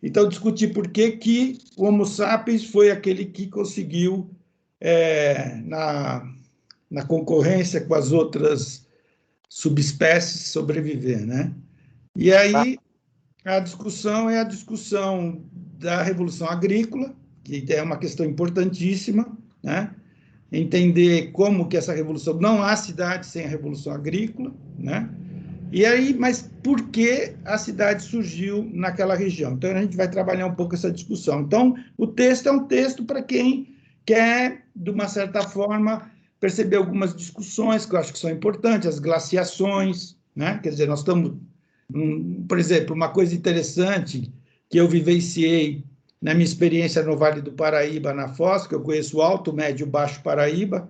Então, discutir por que o Homo sapiens foi aquele que conseguiu, na concorrência com as outras subespécies, sobreviver, né? E aí, a discussão é a discussão da Revolução Agrícola, que é uma questão importantíssima, né? Entender como que essa revolução... Não há cidade sem a Revolução Agrícola, né? E aí, mas por que a cidade surgiu naquela região? Então, a gente vai trabalhar um pouco essa discussão. Então, o texto é um texto para quem quer, de uma certa forma, perceber algumas discussões que eu acho que são importantes, as glaciações, né? Quer dizer, nós estamos... por exemplo, uma coisa interessante que eu vivenciei na minha experiência no Vale do Paraíba, na Foz, que eu conheço o Alto, Médio e Baixo Paraíba,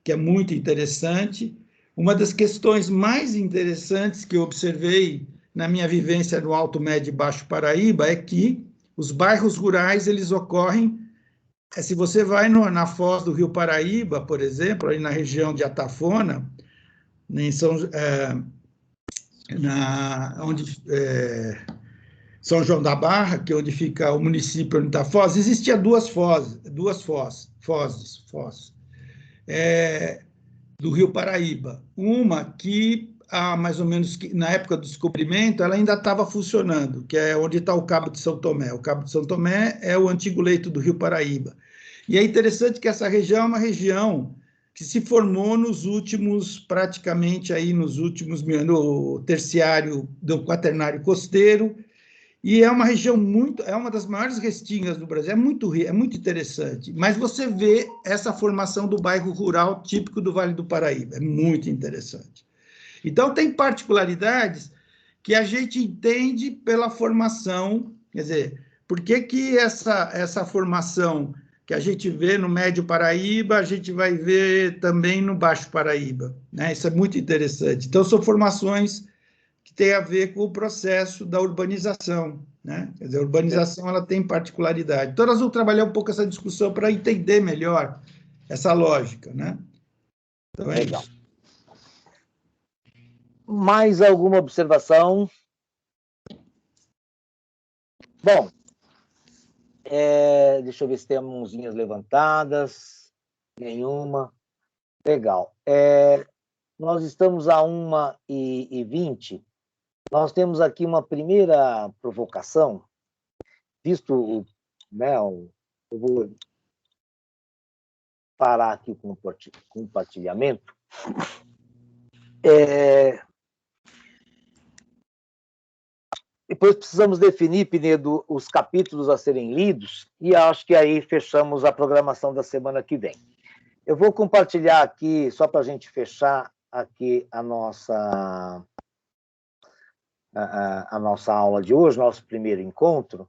que é muito interessante. Uma das questões mais interessantes que eu observei na minha vivência no Alto, Médio e Baixo Paraíba é que os bairros rurais, eles ocorrem... Se você vai na Foz do Rio Paraíba, por exemplo, ali na região de Atafona, em São João da Barra, que é onde fica o município onde está a Foz, existia duas fozes do Rio Paraíba. Uma que, mais ou menos, na época do descobrimento, ela ainda estava funcionando, que é onde está o Cabo de São Tomé. O Cabo de São Tomé é o antigo leito do Rio Paraíba. E é interessante que essa região é uma região que se formou praticamente aí nos últimos no terciário do quaternário costeiro, e é uma região é uma das maiores restingas do Brasil, é muito interessante. Mas você vê essa formação do bairro rural típico do Vale do Paraíba, é muito interessante. Então, tem particularidades que a gente entende pela formação, quer dizer, por que essa formação que a gente vê no Médio Paraíba, a gente vai ver também no Baixo Paraíba, né? Isso é muito interessante. Então, são formações que têm a ver com o processo da urbanização, né? Quer dizer, a urbanização ela tem particularidade. Então, nós vamos trabalhar um pouco essa discussão para entender melhor essa lógica, né? Então, é Legal. isso. Mais alguma observação? Bom, deixa eu ver se tem mãozinhas levantadas. Nenhuma. Legal. Nós estamos a 1h20. Nós temos aqui uma primeira provocação, visto, né, eu vou parar aqui com o compartilhamento. Depois precisamos definir, Pinedo, os capítulos a serem lidos, e acho que aí fechamos a programação da semana que vem. Eu vou compartilhar aqui, só para a gente fechar aqui a nossa aula de hoje, nosso primeiro encontro.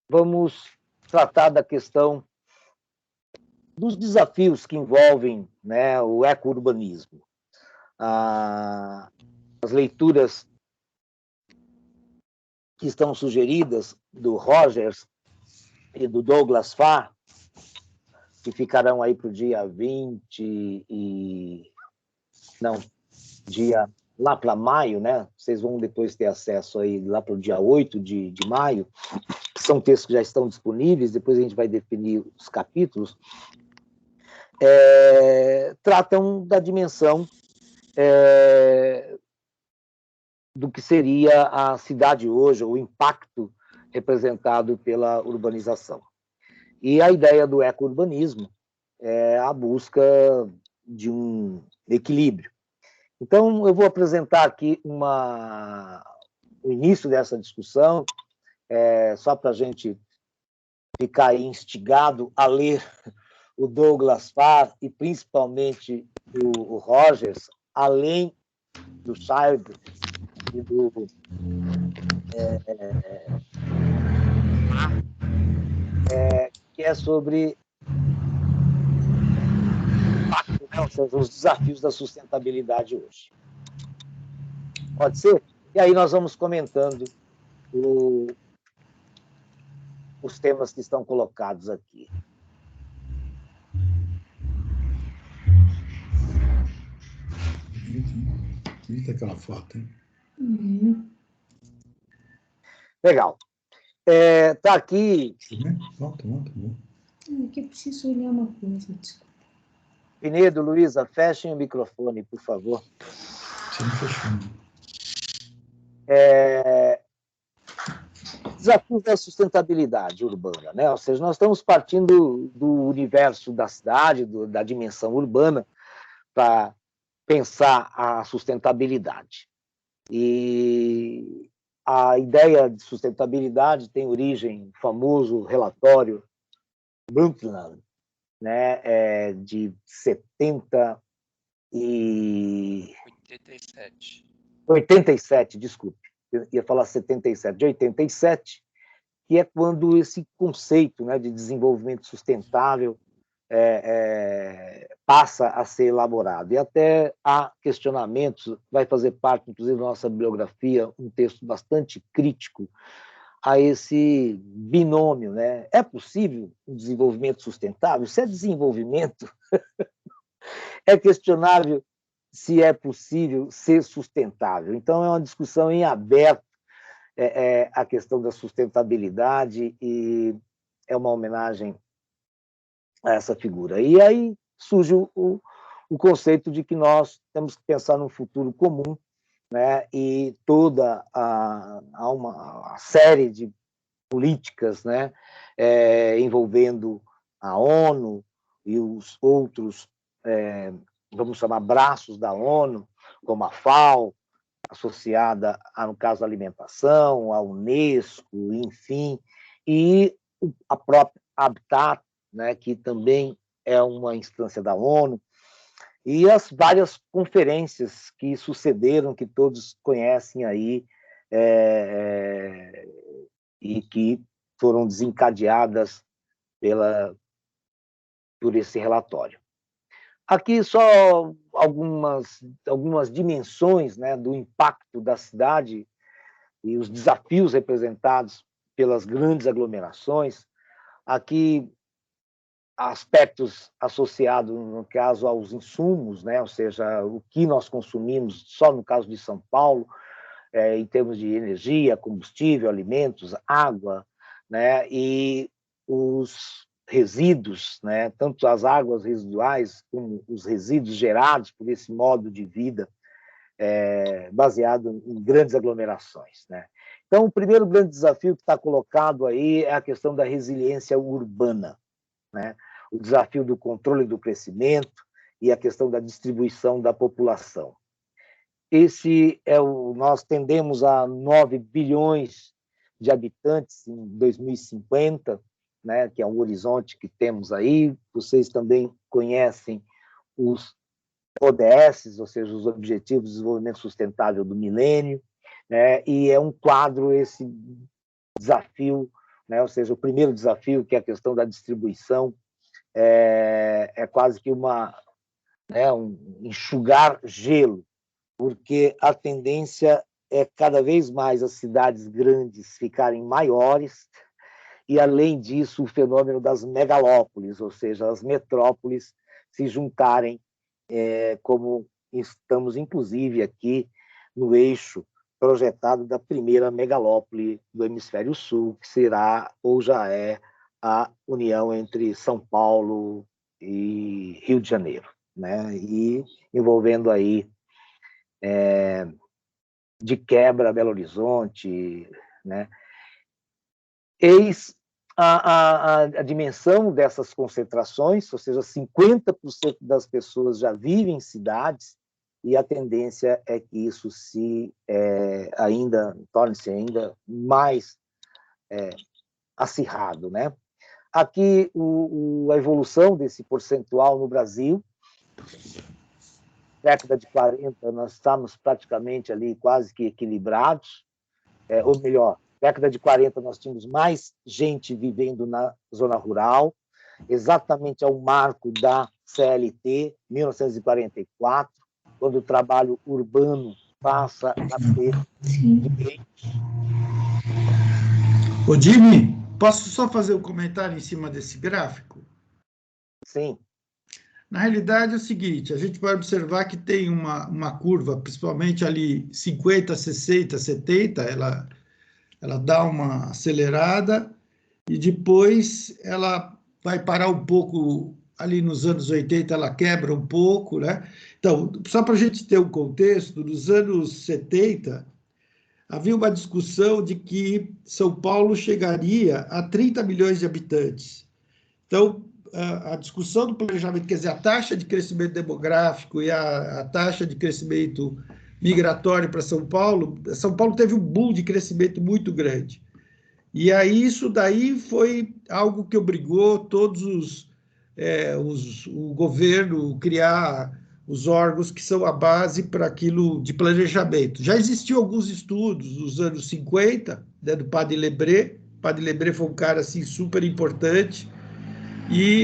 Vamos tratar da questão dos desafios que envolvem, né, o eco-urbanismo. As leituras que estão sugeridas do Rogers e do Douglas Farr, que ficarão aí para o dia 20 lá para maio, né? Vocês vão depois ter acesso aí lá para o dia 8 de maio, que são textos que já estão disponíveis, depois a gente vai definir os capítulos, tratam da dimensão do que seria a cidade hoje, o impacto representado pela urbanização. E a ideia do eco-urbanismo é a busca de um equilíbrio. Então, eu vou apresentar aqui o início dessa discussão, só para a gente ficar aí instigado a ler o Douglas Farr e principalmente o Rogers, além do Scheib e do que é sobre os desafios da sustentabilidade hoje. Pode ser? E aí nós vamos comentando os temas que estão colocados aqui. Bonita aquela foto, hein? Legal. Tá aqui... Tá bom. Aqui eu preciso olhar uma coisa, desculpa. Pinedo, Luísa, fechem o microfone, por favor. Sim, fechando. Desafios da sustentabilidade urbana, né? Ou seja, nós estamos partindo do universo da cidade, da dimensão urbana, para pensar a sustentabilidade. E a ideia de sustentabilidade tem origem no famoso relatório Brundtland, né, de 87, desculpe, eu ia falar 77, de 87, que é quando esse conceito, né, de desenvolvimento sustentável passa a ser elaborado. E até há questionamentos, vai fazer parte, inclusive, da nossa bibliografia, um texto bastante crítico a esse binômio, né? É possível um desenvolvimento sustentável? Se é desenvolvimento, é questionável se é possível ser sustentável. Então, é uma discussão em aberto a questão da sustentabilidade e é uma homenagem a essa figura. E aí surge o conceito de que nós temos que pensar num futuro comum, né? E toda uma série de políticas, né? Envolvendo a ONU e os outros, vamos chamar, braços da ONU, como a FAO, associada, no caso, à alimentação, à Unesco, enfim, e a própria Habitat, né, que também é uma instância da ONU, e as várias conferências que sucederam, que todos conhecem aí, e que foram desencadeadas por esse relatório. Aqui só algumas dimensões, né, do impacto da cidade e os desafios representados pelas grandes aglomerações. Aqui, aspectos associados, no caso, aos insumos, né? Ou seja, o que nós consumimos, só no caso de São Paulo, em termos de energia, combustível, alimentos, água, né? E os resíduos, né? Tanto as águas residuais como os resíduos gerados por esse modo de vida baseado em grandes aglomerações, né? Então, o primeiro grande desafio que está colocado aí é a questão da resiliência urbana, né? O desafio do controle do crescimento e a questão da distribuição da população. Nós tendemos a 9 bilhões de habitantes em 2050, né, que é um horizonte que temos aí. Vocês também conhecem os ODS, ou seja, os Objetivos de Desenvolvimento Sustentável do Milênio, né, e é um quadro esse desafio, né, ou seja, o primeiro desafio, que é a questão da distribuição, é quase que um enxugar gelo, porque a tendência é cada vez mais as cidades grandes ficarem maiores e, além disso, o fenômeno das megalópolis, ou seja, as metrópoles se juntarem, como estamos, inclusive, aqui no eixo projetado da primeira megalópole do Hemisfério Sul, que será ou já é a união entre São Paulo e Rio de Janeiro, né? E envolvendo aí de quebra Belo Horizonte, né? Eis a dimensão dessas concentrações, ou seja, 50% das pessoas já vivem em cidades, e a tendência é que isso torne-se ainda mais acirrado, né? Aqui, a evolução desse percentual no Brasil, década de 40, nós estamos praticamente ali quase que equilibrados, ou melhor, década de 40 nós tínhamos mais gente vivendo na zona rural, exatamente ao marco da CLT, 1944, quando o trabalho urbano passa a ter direitos. Ô, Jimmy, posso só fazer um comentário em cima desse gráfico? Sim. Na realidade, é o seguinte, a gente pode observar que tem uma curva, principalmente ali 50, 60, 70, ela ela dá uma acelerada e depois ela vai parar um pouco ali nos anos 80, ela quebra um pouco, né? Então, só para a gente ter um contexto, nos anos 70, havia uma discussão de que São Paulo chegaria a 30 milhões de habitantes. Então, a discussão do planejamento, quer dizer, a taxa de crescimento demográfico e a taxa de crescimento migratório para São Paulo teve um boom de crescimento muito grande. E aí isso daí foi algo que obrigou o governo criar os órgãos que são a base para aquilo de planejamento. Já existiam alguns estudos nos anos 50, né, do Padre Lebré. O Padre Lebré foi um cara assim super importante.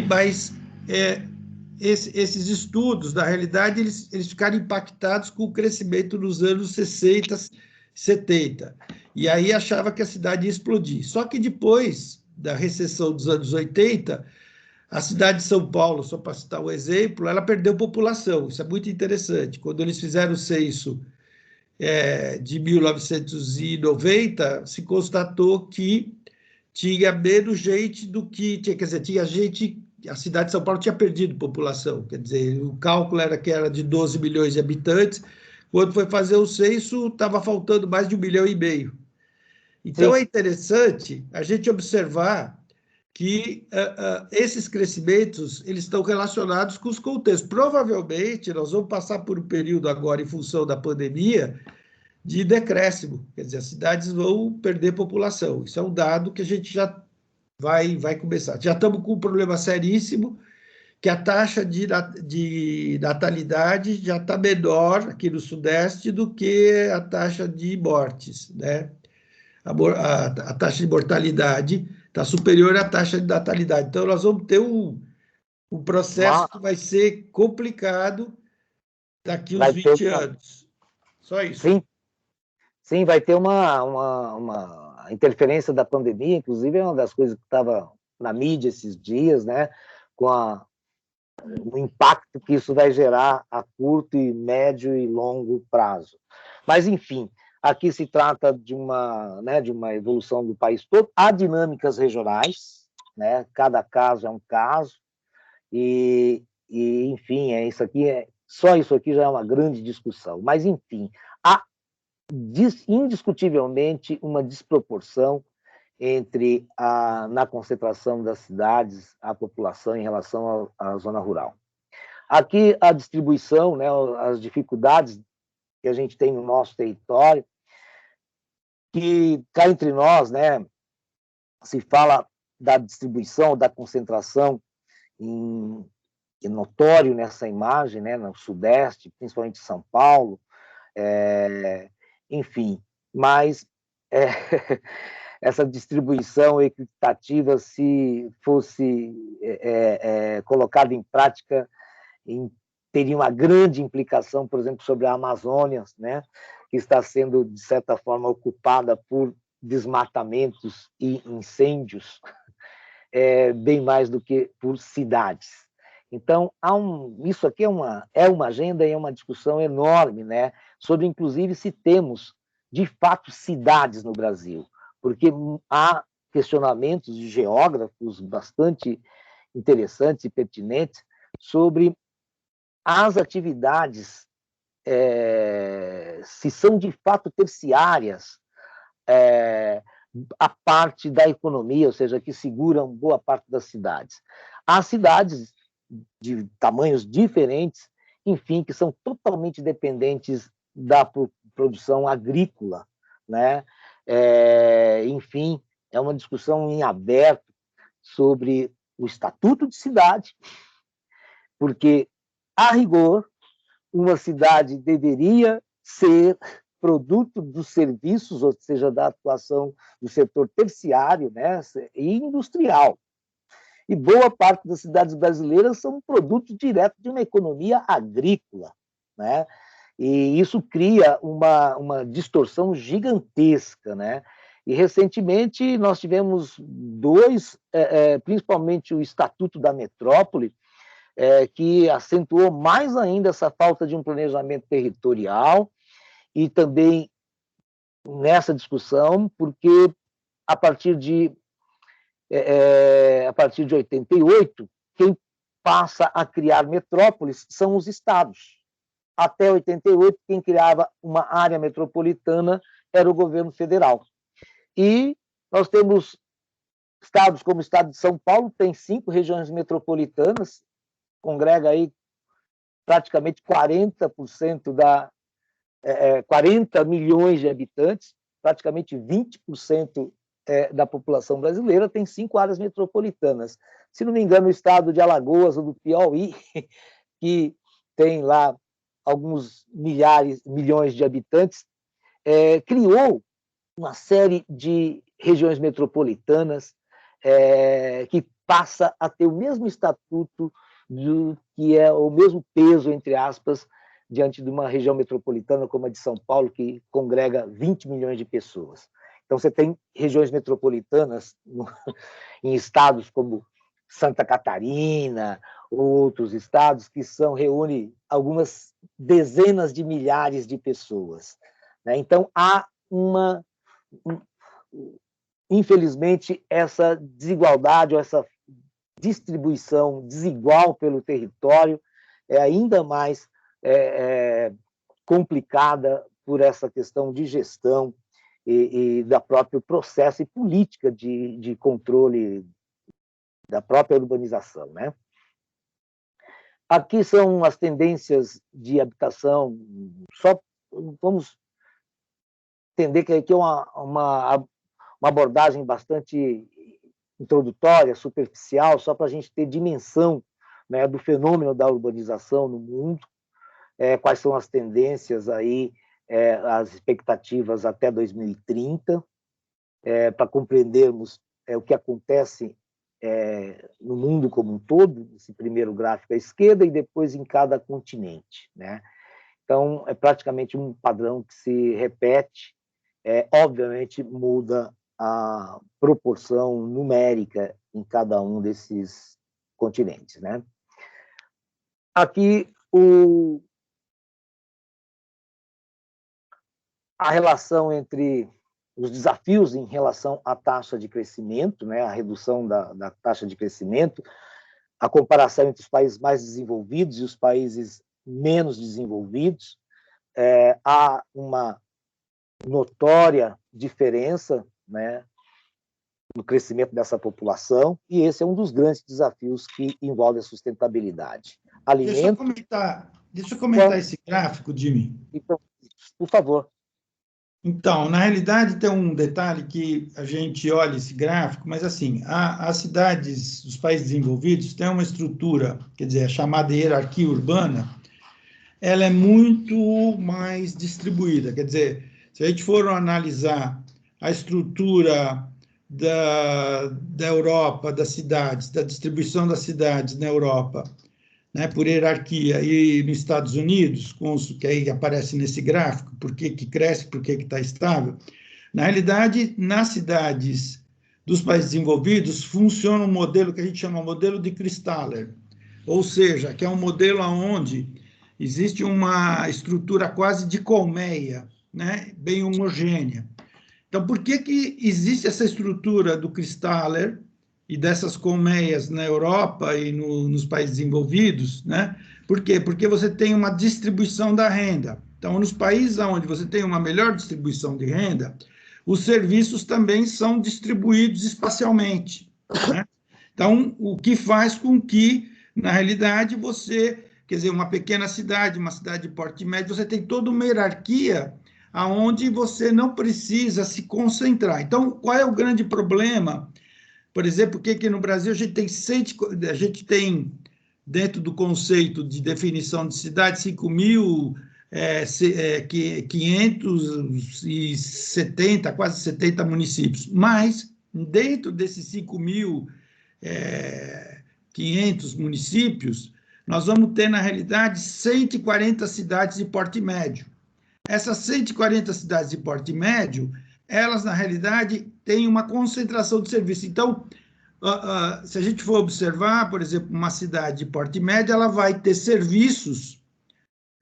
Mas esses estudos, na realidade, eles ficaram impactados com o crescimento nos anos 60, 70. E aí achava que a cidade ia explodir. Só que depois da recessão dos anos 80, a cidade de São Paulo, só para citar um exemplo, ela perdeu população. Isso é muito interessante. Quando eles fizeram o censo de 1990, se constatou que tinha menos gente do que tinha, quer dizer, tinha gente, a cidade de São Paulo tinha perdido população, quer dizer, o cálculo era que era de 12 milhões de habitantes, quando foi fazer o censo, estava faltando mais de 1,5 milhão. Então, Sim. é interessante a gente observar que esses crescimentos eles estão relacionados com os contextos. Provavelmente, nós vamos passar por um período agora, em função da pandemia, de decréscimo, quer dizer, as cidades vão perder população. Isso é um dado que a gente já vai começar. Já estamos com um problema seríssimo, que a taxa de natalidade já está menor aqui no Sudeste do que a taxa de mortes, né? A taxa de mortalidade está superior à taxa de natalidade. Então, nós vamos ter um processo que vai ser complicado daqui uns Vai ter 20 anos. Só isso. Sim, sim, vai ter uma interferência da pandemia, inclusive é uma das coisas que estava na mídia esses dias, né? Com o impacto que isso vai gerar a curto e médio e longo prazo. Mas, enfim, aqui se trata de uma evolução do país todo. Há dinâmicas regionais, né? Cada caso é um caso, enfim, só isso aqui já é uma grande discussão. Mas, enfim, há indiscutivelmente uma desproporção na concentração das cidades, a população em relação à zona rural. Aqui a distribuição, né, as dificuldades que a gente tem no nosso território, que cá entre nós, né, se fala da distribuição, da concentração é notório nessa imagem, né, no Sudeste, principalmente São Paulo, enfim, mas essa distribuição equitativa, se fosse colocada em prática, teria uma grande implicação, por exemplo, sobre a Amazônia, né, que está sendo, de certa forma, ocupada por desmatamentos e incêndios, bem mais do que por cidades. Então, isso aqui é uma agenda e é uma discussão enorme, né, sobre, inclusive, se temos, de fato, cidades no Brasil, porque há questionamentos de geógrafos bastante interessantes e pertinentes sobre as atividades, se são, de fato, terciárias, a parte da economia, ou seja, que seguram boa parte das cidades. Há cidades de tamanhos diferentes, enfim, que são totalmente dependentes da produção agrícola, né? Enfim, é uma discussão em aberto sobre o estatuto de cidade, porque, a rigor, uma cidade deveria ser produto dos serviços, ou seja, da atuação do setor terciário, né, e industrial. E boa parte das cidades brasileiras são produto direto de uma economia agrícola, né? E isso cria uma distorção gigantesca, né? E, recentemente, nós tivemos principalmente o Estatuto da Metrópole, que acentuou mais ainda essa falta de um planejamento territorial e também nessa discussão, porque a partir de 88, quem passa a criar metrópoles são os estados. Até 88, quem criava uma área metropolitana era o governo federal. E nós temos estados como o estado de São Paulo, tem 5 regiões metropolitanas, congrega aí praticamente 40% 40 milhões de habitantes, praticamente 20% da população brasileira tem 5 áreas metropolitanas. Se não me engano, o estado de Alagoas ou do Piauí, que tem lá alguns milhões de habitantes, criou uma série de regiões metropolitanas que passa a ter o mesmo estatuto, que é o mesmo peso, entre aspas, diante de uma região metropolitana como a de São Paulo, que congrega 20 milhões de pessoas. Então, você tem regiões metropolitanas em estados como Santa Catarina, outros estados que reúnem algumas dezenas de milhares de pessoas. Então, há infelizmente, essa desigualdade, ou essa distribuição desigual pelo território é ainda mais complicada por essa questão de gestão e da próprio processo e política de controle da própria urbanização, né? Aqui são as tendências de habitação, só vamos entender que aqui é uma abordagem bastante introdutória, superficial, só para a gente ter dimensão, né, do fenômeno da urbanização no mundo, quais são as tendências aí, as expectativas até 2030, para compreendermos o que acontece no mundo como um todo, esse primeiro gráfico à esquerda, e depois em cada continente, né? Então, é praticamente um padrão que se repete, obviamente muda a proporção numérica em cada um desses continentes, né? Aqui, a relação entre os desafios em relação à taxa de crescimento, né, a redução da taxa de crescimento, a comparação entre os países mais desenvolvidos e os países menos desenvolvidos, há uma notória diferença, né, no crescimento dessa população, e esse é um dos grandes desafios que envolve a sustentabilidade. Alimento... Deixa eu comentar esse gráfico, Jimmy. Então, por favor. Então, na realidade, tem um detalhe que a gente olha esse gráfico, mas assim, as cidades dos países desenvolvidos têm uma estrutura, quer dizer, a chamada hierarquia urbana, ela é muito mais distribuída. Quer dizer, se a gente for analisar a estrutura da Europa, das cidades, da distribuição das cidades na Europa, né, por hierarquia, e nos Estados Unidos, que aí aparece nesse gráfico, por que cresce, por que está estável, na realidade, nas cidades dos países desenvolvidos, funciona um modelo que a gente chama modelo de Christaller, ou seja, que é um modelo onde existe uma estrutura quase de colmeia, né, bem homogênea. Então, por que existe essa estrutura do Christaller e dessas colmeias na Europa e nos países desenvolvidos, né? Por quê? Porque você tem uma distribuição da renda. Então, nos países onde você tem uma melhor distribuição de renda, os serviços também são distribuídos espacialmente, né? Então, o que faz com que, na realidade, você, quer dizer, uma pequena cidade, uma cidade de porte médio, você tem toda uma hierarquia aonde você não precisa se concentrar. Então, qual é o grande problema? Por exemplo, que no Brasil a gente tem, dentro do conceito de definição de cidade, 5.570, quase 70 municípios. Mas, dentro desses 5.500 municípios, nós vamos ter, na realidade, 140 cidades de porte médio. Essas 140 cidades de porte médio, elas, na realidade, têm uma concentração de serviços. Então, se a gente for observar, por exemplo, uma cidade de porte médio, ela vai ter serviços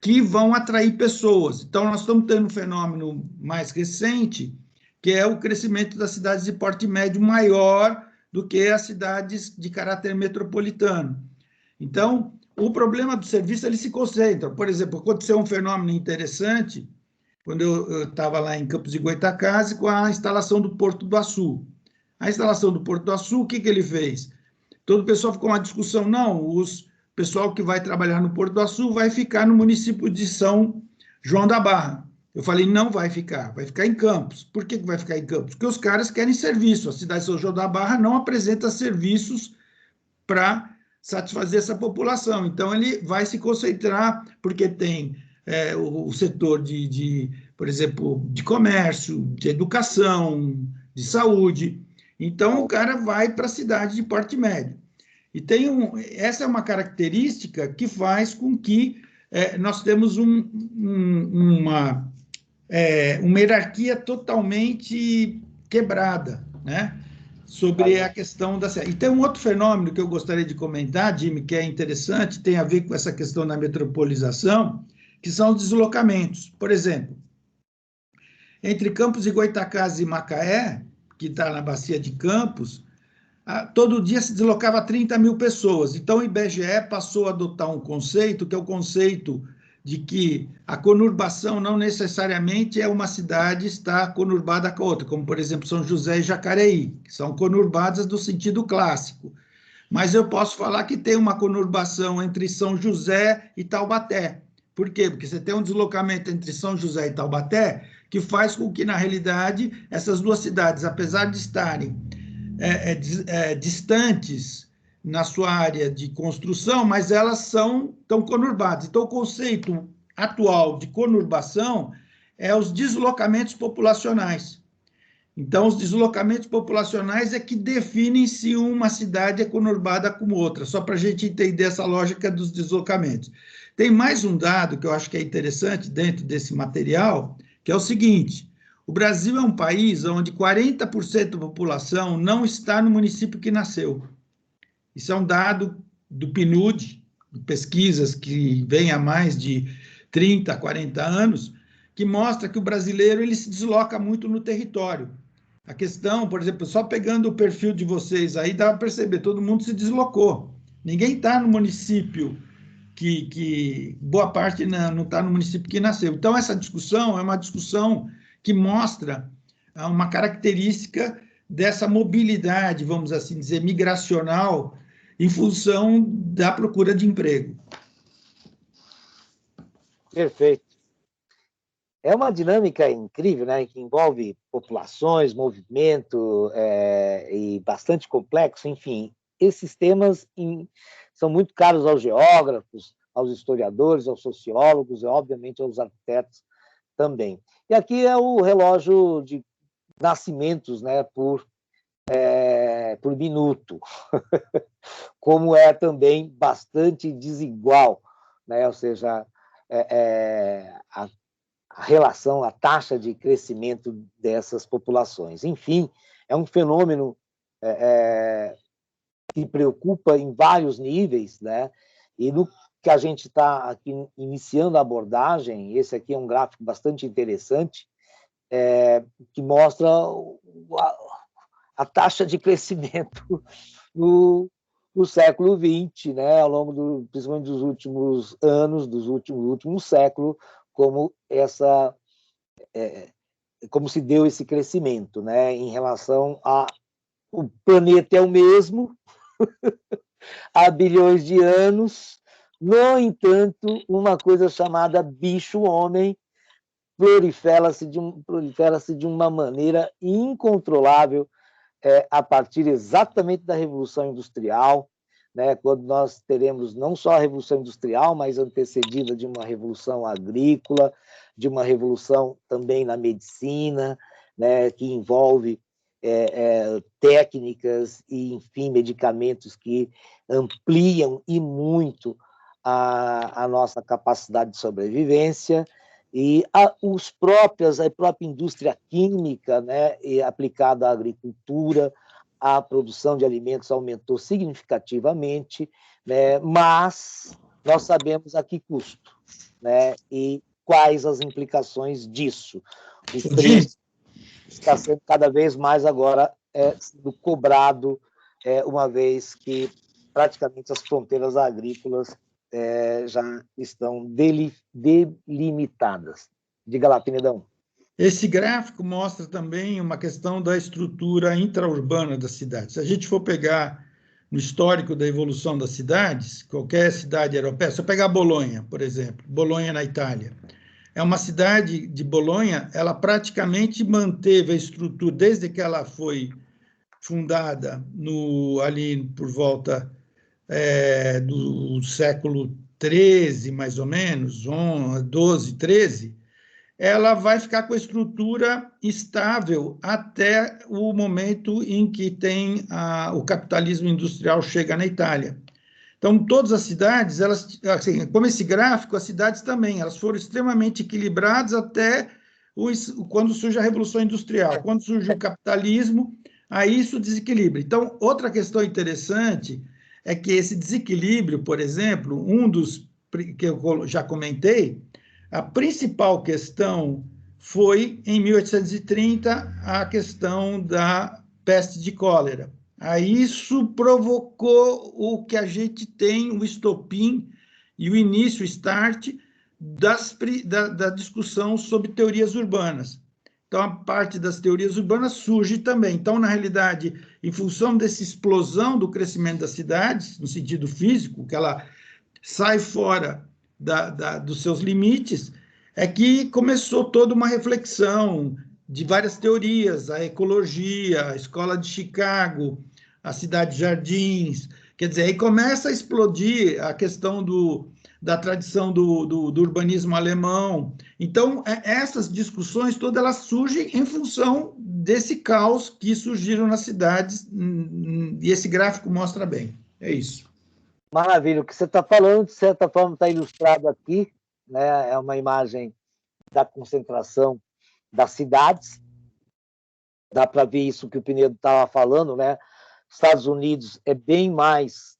que vão atrair pessoas. Então, nós estamos tendo um fenômeno mais recente, que é o crescimento das cidades de porte médio maior do que as cidades de caráter metropolitano. Então, o problema do serviço, ele se concentra. Por exemplo, aconteceu um fenômeno interessante quando eu estava lá em Campos de Goytacazes com a instalação do Porto do Açu. A instalação do Porto do Açu, o que ele fez? Todo o pessoal ficou uma discussão, não, o pessoal que vai trabalhar no Porto do Açu vai ficar no município de São João da Barra. Eu falei, não vai ficar em Campos. Por que vai ficar em Campos? Porque os caras querem serviço. A cidade de São João da Barra não apresenta serviços para satisfazer essa população. Então, ele vai se concentrar, porque tem o setor por exemplo, de comércio, de educação, de saúde. Então, o cara vai para a cidade de porte médio. E essa é uma característica que faz com que nós temos uma hierarquia totalmente quebrada, né? Sobre a questão da... E tem um outro fenômeno que eu gostaria de comentar, Jimmy, que é interessante, tem a ver com essa questão da metropolização, que são os deslocamentos. Por exemplo, entre Campos de Goytacazes e Macaé, que está na bacia de Campos, todo dia se deslocava 30 mil pessoas. Então, o IBGE passou a adotar um conceito, que é o conceito de que a conurbação não necessariamente é uma cidade estar conurbada com a outra, como, por exemplo, São José e Jacareí, que são conurbadas do sentido clássico. Mas eu posso falar que tem uma conurbação entre São José e Taubaté. Por quê? Porque você tem um deslocamento entre São José e Taubaté que faz com que, na realidade, essas duas cidades, apesar de estarem distantes na sua área de construção, mas elas estão conurbadas. Então, o conceito atual de conurbação é os deslocamentos populacionais. Então, os deslocamentos populacionais é que definem se uma cidade é conurbada como outra, só para a gente entender essa lógica dos deslocamentos. Tem mais um dado que eu acho que é interessante dentro desse material, que é o seguinte: o Brasil é um país onde 40% da população não está no município que nasceu. Isso é um dado do PNUD, de pesquisas que vêm há mais de 30, 40 anos, que mostra que o brasileiro ele se desloca muito no território. A questão, por exemplo, só pegando o perfil de vocês aí, dá para perceber, todo mundo se deslocou. Ninguém está no município que boa parte não está no município que nasceu. Então, essa discussão é uma discussão que mostra uma característica dessa mobilidade, vamos assim dizer, migracional, em função da procura de emprego. Perfeito. É uma dinâmica incrível, né, que envolve populações, movimento, e bastante complexo. Enfim, esses temas são muito caros aos geógrafos, aos historiadores, aos sociólogos e, obviamente, aos arquitetos também. E aqui é o relógio de nascimentos, né, por minuto, como é também bastante desigual, né? Ou seja, a relação, a taxa de crescimento dessas populações. Enfim, é um fenômeno que preocupa em vários níveis, né? E no que a gente está aqui iniciando a abordagem, esse aqui é um gráfico bastante interessante, que mostra a taxa de crescimento no século XX, né, ao longo principalmente dos últimos anos, do último século, como se deu esse crescimento, né, em relação o planeta é o mesmo há bilhões de anos. No entanto, uma coisa chamada bicho-homem prolifera-se de uma maneira incontrolável a partir exatamente da Revolução Industrial, né, quando nós teremos não só a Revolução Industrial, mas antecedida de uma revolução agrícola, de uma revolução também na medicina, né, que envolve técnicas e, enfim, medicamentos que ampliam e muito a nossa capacidade de sobrevivência, e a própria indústria química, né, aplicada à agricultura, a produção de alimentos aumentou significativamente, né, mas nós sabemos a que custo. né? E quais as implicações disso. O preço está sendo cada vez mais agora sendo cobrado, uma vez que praticamente as fronteiras agrícolas já estão delimitadas. Diga lá, Pinedão. Esse gráfico mostra também uma questão da estrutura intraurbana das cidades. Se a gente for pegar no histórico da evolução das cidades, qualquer cidade europeia, se eu pegar Bolonha, por exemplo, Bolonha na Itália, é uma cidade de Bolonha, ela praticamente manteve a estrutura, desde que ela foi fundada ali por volta do século XIII, mais ou menos, 12, 13, ela vai ficar com a estrutura estável até o momento em que o capitalismo industrial chega na Itália. Então, todas as cidades, elas, assim, como esse gráfico, as cidades também, elas foram extremamente equilibradas até quando surge a Revolução Industrial. Quando surge o capitalismo, aí isso desequilibra. Então, outra questão interessante é que esse desequilíbrio, por exemplo, um dos que eu já comentei, a principal questão foi, em 1830, a questão da peste de cólera. Aí isso provocou o que a gente tem, o estopim e o início, o start, da discussão sobre teorias urbanas. Então, a parte das teorias urbanas surge também. Então, na realidade, em função dessa explosão do crescimento das cidades, no sentido físico, que ela sai fora dos seus limites, é que começou toda uma reflexão de várias teorias, a ecologia, a Escola de Chicago, a Cidade Jardins, quer dizer, aí começa a explodir a questão da tradição do urbanismo alemão. Então, essas discussões todas elas surgem em função desse caos que surgiram nas cidades, e esse gráfico mostra bem. É isso. Maravilha. O que você está falando, de certa forma, está ilustrado aqui, né? É uma imagem da concentração das cidades. Dá para ver isso que o Pinedo estava falando, né? Estados Unidos é bem mais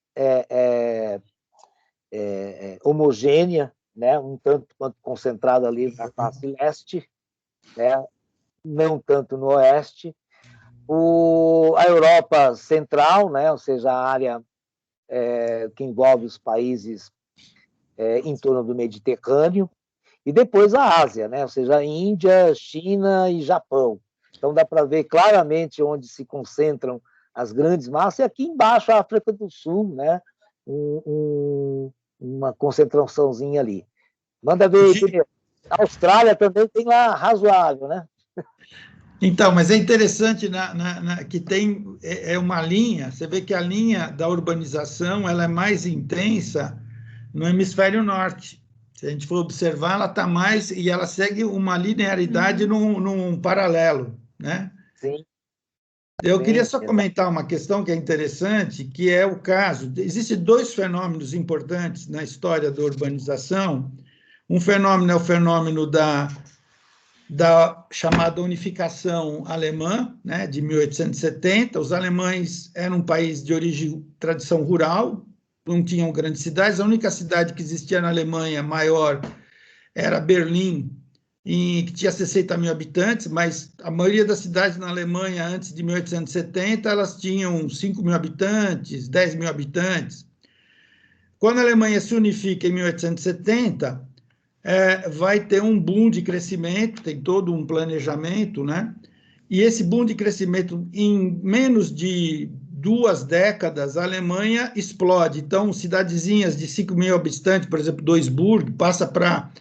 homogênea, né? Um tanto quanto concentrada ali na face leste, né? Não tanto no oeste. A Europa Central, né? Ou seja, a área que envolve os países em torno do Mediterrâneo, e depois a Ásia, né? Ou seja, a Índia, China e Japão. Então, dá para ver claramente onde se concentram as grandes massas, e aqui embaixo a África do Sul, né? Uma concentraçãozinha ali. Manda ver aí, a Austrália também tem lá razoável, né? Então, mas é interessante que tem uma linha, você vê que a linha da urbanização ela é mais intensa no hemisfério norte. Se a gente for observar, ela está mais, e ela segue uma linearidade num paralelo, né? Sim. Eu queria só comentar uma questão que é interessante, que é o caso, existem dois fenômenos importantes na história da urbanização. Um fenômeno é o fenômeno da chamada unificação alemã, né, de 1870. Os alemães eram um país de origem, tradição rural, não tinham grandes cidades. A única cidade que existia na Alemanha maior era Berlim, que tinha 60 mil habitantes, mas a maioria das cidades na Alemanha, antes de 1870, elas tinham 5 mil habitantes, 10 mil habitantes. Quando a Alemanha se unifica em 1870, vai ter um boom de crescimento, tem todo um planejamento, né? E esse boom de crescimento, em menos de 2 décadas, a Alemanha explode. Então, cidadezinhas de 5 mil habitantes, por exemplo, Duisburg, passa para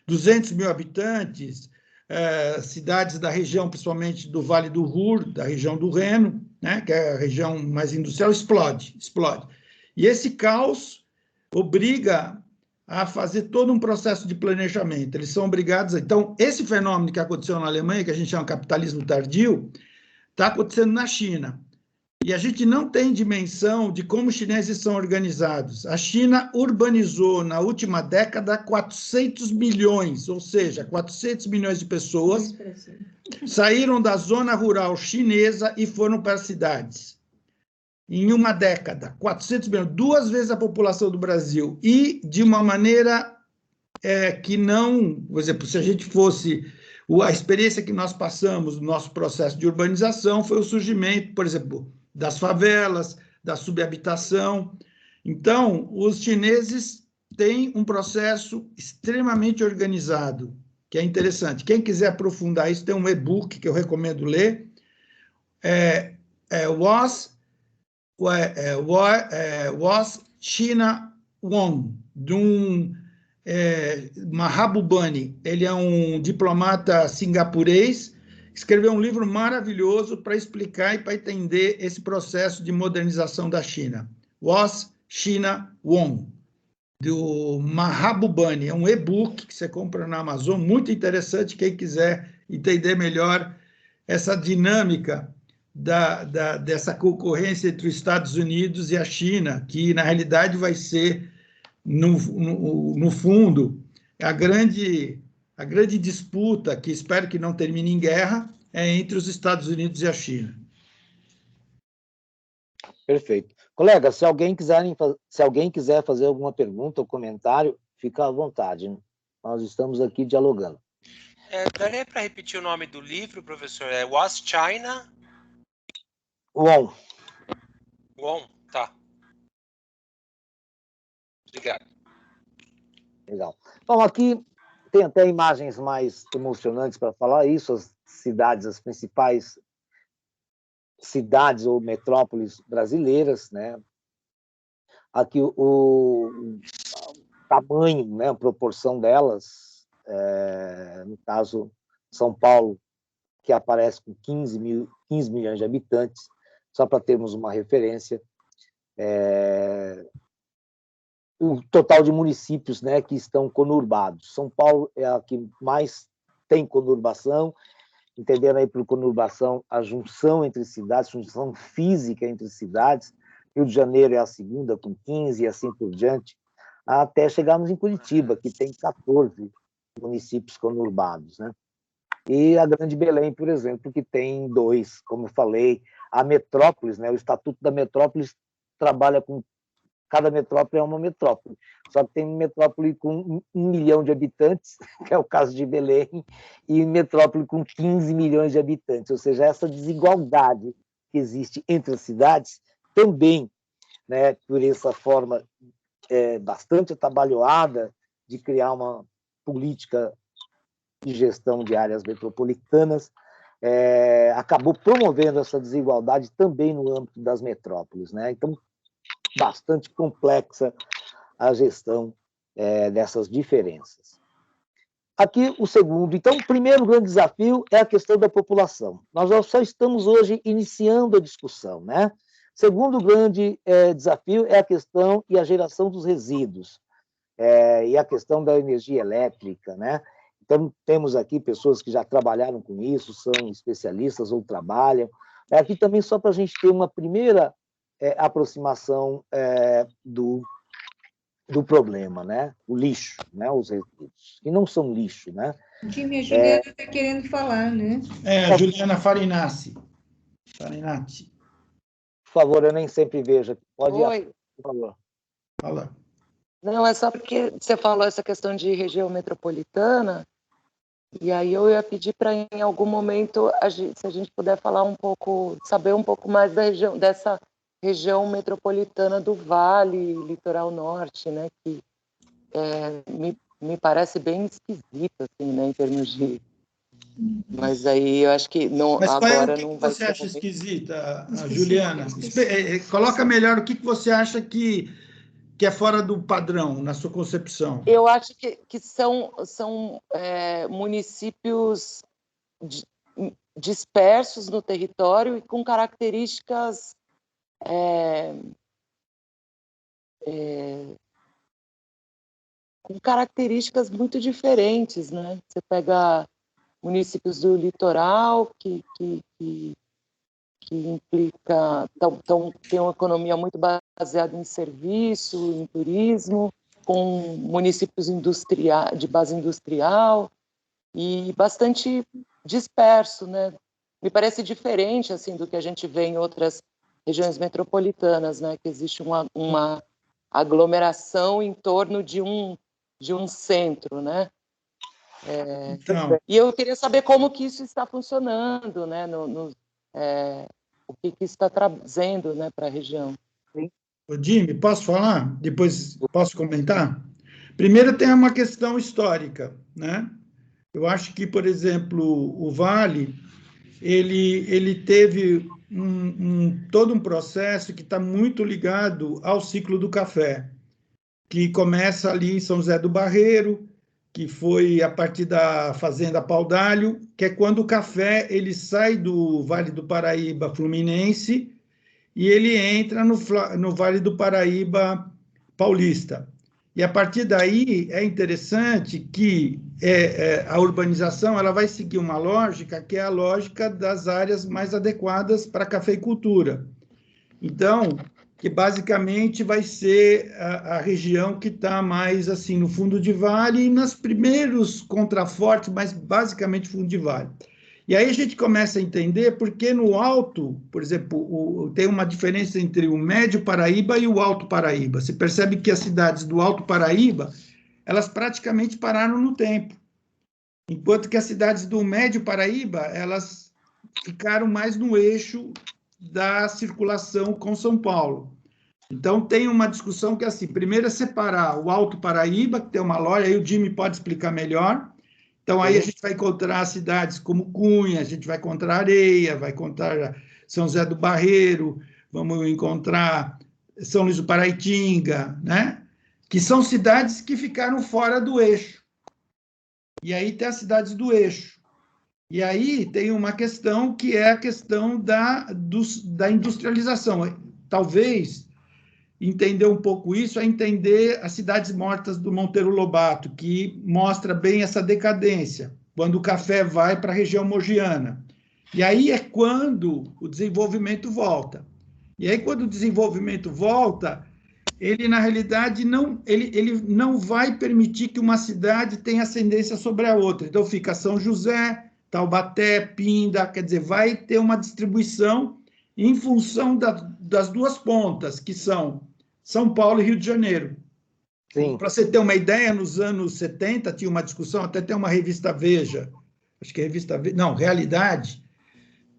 200 mil habitantes, cidades da região, principalmente do Vale do Ruhr, da região do Reno, né, que é a região mais industrial, explode. E esse caos obriga a fazer todo um processo de planejamento. Eles são obrigados a... Então, esse fenômeno que aconteceu na Alemanha, que a gente chama de capitalismo tardio, está acontecendo na China. E a gente não tem dimensão de como os chineses são organizados. A China urbanizou, na última década, 400 milhões, ou seja, 400 milhões de pessoas saíram da zona rural chinesa e foram para as cidades. Em uma década, 400 milhões, 2 vezes a população do Brasil, e de uma maneira que não, por exemplo, se a gente fosse a experiência que nós passamos no nosso processo de urbanização foi o surgimento, por exemplo, das favelas, da subhabitação. Então, os chineses têm um processo extremamente organizado, que é interessante. Quem quiser aprofundar isso, tem um e-book que eu recomendo ler, Was China Wong, de um Mahabubani. Ele é um diplomata singapurês, escreveu um livro maravilhoso para explicar e para entender esse processo de modernização da China. Was China Wong, do Mahabubani. É um e-book que você compra na Amazon, muito interessante, quem quiser entender melhor essa dinâmica dessa concorrência entre os Estados Unidos e a China, que, na realidade, vai ser, no fundo, a grande disputa, que espero que não termine em guerra, é entre os Estados Unidos e a China. Perfeito. Colega, se alguém quiser fazer alguma pergunta ou comentário, fica à vontade, né? Nós estamos aqui dialogando. Daria para repetir o nome do livro, professor? Was China? Wong. Wong, tá. Obrigado. Legal. Bom, aqui tem até imagens mais emocionantes para falar isso, as cidades, as principais cidades ou metrópoles brasileiras, né? Aqui o tamanho, né, a proporção delas, no caso, São Paulo, que aparece com 15 milhões de habitantes, só para termos uma referência, o total de municípios, né, que estão conurbados. São Paulo é a que mais tem conurbação, entendendo aí por conurbação a junção entre cidades, junção física entre cidades. Rio de Janeiro é a segunda, com 15, e assim por diante, até chegarmos em Curitiba, que tem 14 municípios conurbados, né? E a Grande Belém, por exemplo, que tem 2, como eu falei, a metrópolis, né? O Estatuto da Metrópolis trabalha com cada metrópole é uma metrópole, só que tem metrópole com 1 milhão de habitantes, que é o caso de Belém, e metrópole com 15 milhões de habitantes, ou seja, essa desigualdade que existe entre as cidades também, né, por essa forma bastante atabalhoada de criar uma política de gestão de áreas metropolitanas, acabou promovendo essa desigualdade também no âmbito das metrópoles, né? Então, bastante complexa a gestão dessas diferenças. Aqui o segundo. Então, o primeiro grande desafio é a questão da população. Nós só estamos hoje iniciando a discussão, né? Segundo grande desafio é a questão e a geração dos resíduos, e a questão da energia elétrica, né? Então, temos aqui pessoas que já trabalharam com isso, são especialistas ou trabalham. Aqui também só para a gente ter uma primeira aproximação do problema, né? O lixo, né? Os resíduos, que não são lixo, né? O que minha Juliana está querendo falar, né? A Juliana Farinacci. Por favor, eu nem sempre vejo. Pode ir, Oi. por favor. Fala. Não, é só porque você falou essa questão de região metropolitana, e aí eu ia pedir para, em algum momento, se a gente puder falar um pouco, saber um pouco mais dessa região metropolitana do Vale, Litoral Norte, né, que me parece bem esquisita, assim, né, em termos de... Mas aí eu acho que não, Mas agora qual não vai ser... você acha esquisita, Juliana? Coloca melhor o que você acha que é fora do padrão, na sua concepção. Eu acho que são municípios dispersos no território e com características muito diferentes, né? Você pega municípios do litoral que implica, tem uma economia muito baseada em serviço, em turismo, com municípios de base industrial e bastante disperso, né? Me parece diferente assim do que a gente vê em outras regiões metropolitanas, né? Que existe uma aglomeração em torno de um um centro, né? Então, E eu queria saber como que isso está funcionando, né? O que está trazendo, né, para a região. ô, Jimmy, posso falar? Depois posso comentar? Primeiro tem uma questão histórica, né? Eu acho que, por exemplo, o Vale, ele teve todo um processo que está muito ligado ao ciclo do café, que começa ali em São José do Barreiro, que foi a partir da Fazenda Pau d'Alho, que é quando o café ele sai do Vale do Paraíba Fluminense e ele entra no Vale do Paraíba Paulista. E a partir daí é interessante que a urbanização ela vai seguir uma lógica que é a lógica das áreas mais adequadas para a cafeicultura. Então, que basicamente vai ser a região que está mais assim no fundo de vale e nos primeiros contrafortes, mas basicamente fundo de vale. E aí a gente começa a entender porque no alto, por exemplo, tem uma diferença entre o Médio Paraíba e o Alto Paraíba. Você percebe que as cidades do Alto Paraíba, elas praticamente pararam no tempo, enquanto que as cidades do Médio Paraíba, elas ficaram mais no eixo da circulação com São Paulo. Então, tem uma discussão que é assim, primeiro é separar o Alto Paraíba, que tem uma loja, aí o Jimmy pode explicar melhor. Então, aí a gente vai encontrar cidades como Cunha, a gente vai encontrar Areia, vai encontrar São José do Barreiro, vamos encontrar São Luís do Paraitinga, né? Que são cidades que ficaram fora do eixo. E aí tem as cidades do eixo. E aí tem uma questão que é a questão da industrialização. Talvez entender um pouco isso é entender as cidades mortas do Monteiro Lobato, que mostra bem essa decadência, quando o café vai para a região mogiana. E aí é quando o desenvolvimento volta. E aí, quando o desenvolvimento volta, ele, na realidade, ele não vai permitir que uma cidade tenha ascendência sobre a outra. Então, fica São José, Taubaté, Pinda, quer dizer, vai ter uma distribuição em função das duas pontas, que são São Paulo e Rio de Janeiro. Para você ter uma ideia, nos anos 70 tinha uma discussão, até tem uma revista Veja, acho que é a revista Veja, não, Realidade,